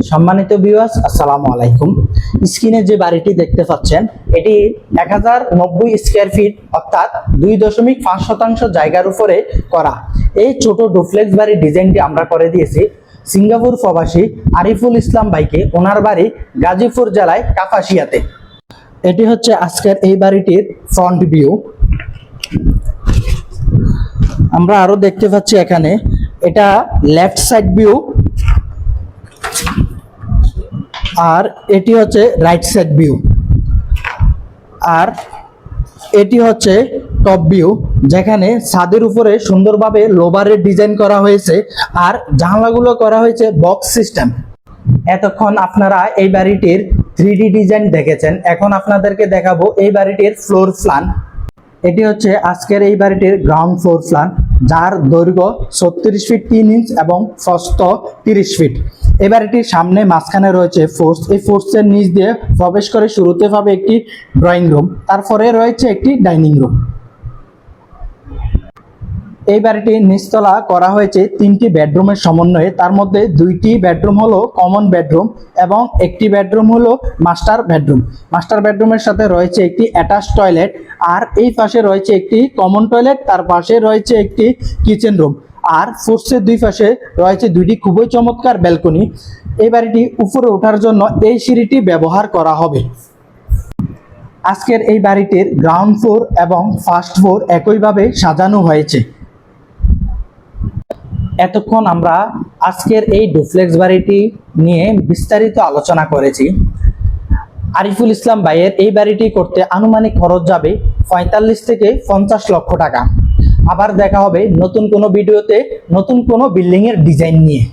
সম্মানিত ভিউয়ার্স, আসসালামু আলাইকুম। স্ক্রিনে যে বাড়িটি দেখতে পাচ্ছেন এটি 1090 স্কয়ার ফিট অর্থাৎ 2.5% জায়গার উপরে করা। এই ছোট ডুপ্লেক্স বাড়ির ডিজাইনটি আমরা করে দিয়েছি সিঙ্গাপুর প্রবাসী আরিফুল ইসলাম ভাইকে। ওনার বাড়ি গাজীপুর জেলায় কাপাসিয়াতে। এটি হচ্ছে আজকের এই বাড়িটির ফ্রন্ট ভিউ। আমরা আরো দেখতে পাচ্ছি এখানে এটা লেফট সাইড ভিউ, আর এটি হচ্ছে রাইট সাইড ভিউ, আর এটি হচ্ছে টপ ভিউ, যেখানে ছাদের উপরে সুন্দরভাবে লোবারের ডিজাইন করা হয়েছে আর জানালাগুলো করা হয়েছে বক্স সিস্টেম। এতক্ষণ আপনারা এই বাড়িটির 3D ডিজাইন দেখেছেন, এখন আপনাদেরকে দেখাবো এই বাড়িটির ফ্লোর প্ল্যান। এটি হচ্ছে আজকের এই বাড়িটির গ্রাউন্ড ফ্লোর প্ল্যান, যার দৈর্ঘ্য 36 ফিট 3 ইঞ্চ এবং প্রস্থ 30 ফিট। এই বাড়িটির সামনে মাঝখানে রয়েছে ফোর্স। এই ফোর্সের নিচ দিয়ে প্রবেশ করে শুরুতে পাবে একটি ড্রয়িং রুম, তারপরে রয়েছে একটি ডাইনিং রুম। এই বাড়িটির নিচতলা করা হয়েছে 3টি বেডরুমের সমন্বয়ে। তার মধ্যে 2টি বেডরুম হলো কমন বেডরুম এবং একটি বেডরুম হলো মাস্টার বেডরুম। মাস্টার বেডরুমের সাথে রয়েছে একটি অ্যাটাচ টয়লেট, আর এই পাশে রয়েছে একটি কমন টয়লেট, তার পাশে রয়েছে একটি কিচেন রুম, আর ফোর্সের দুই পাশে রয়েছে 2টি খুবই চমৎকার ব্যালকনি। এই বাড়িটি উপরে ওঠার জন্য এই সিঁড়িটি ব্যবহার করা হবে। আজকের এই বাড়িটির গ্রাউন্ড ফ্লোর এবং ফার্স্ট ফ্লোর একইভাবে সাজানো হয়েছে। এতক্ষণ আমরা আজকের এই ডুপ্লেক্স বাড়িটি নিয়ে বিস্তারিত আলোচনা করেছি। আরিফুল ইসলাম ভাইয়ের এই বাড়িটি করতে আনুমানিক খরচ যাবে 45 থেকে 50 লক্ষ টাকা। আবার দেখা হবে নতুন কোনো ভিডিওতে নতুন কোনো বিল্ডিং এর ডিজাইন নিয়ে।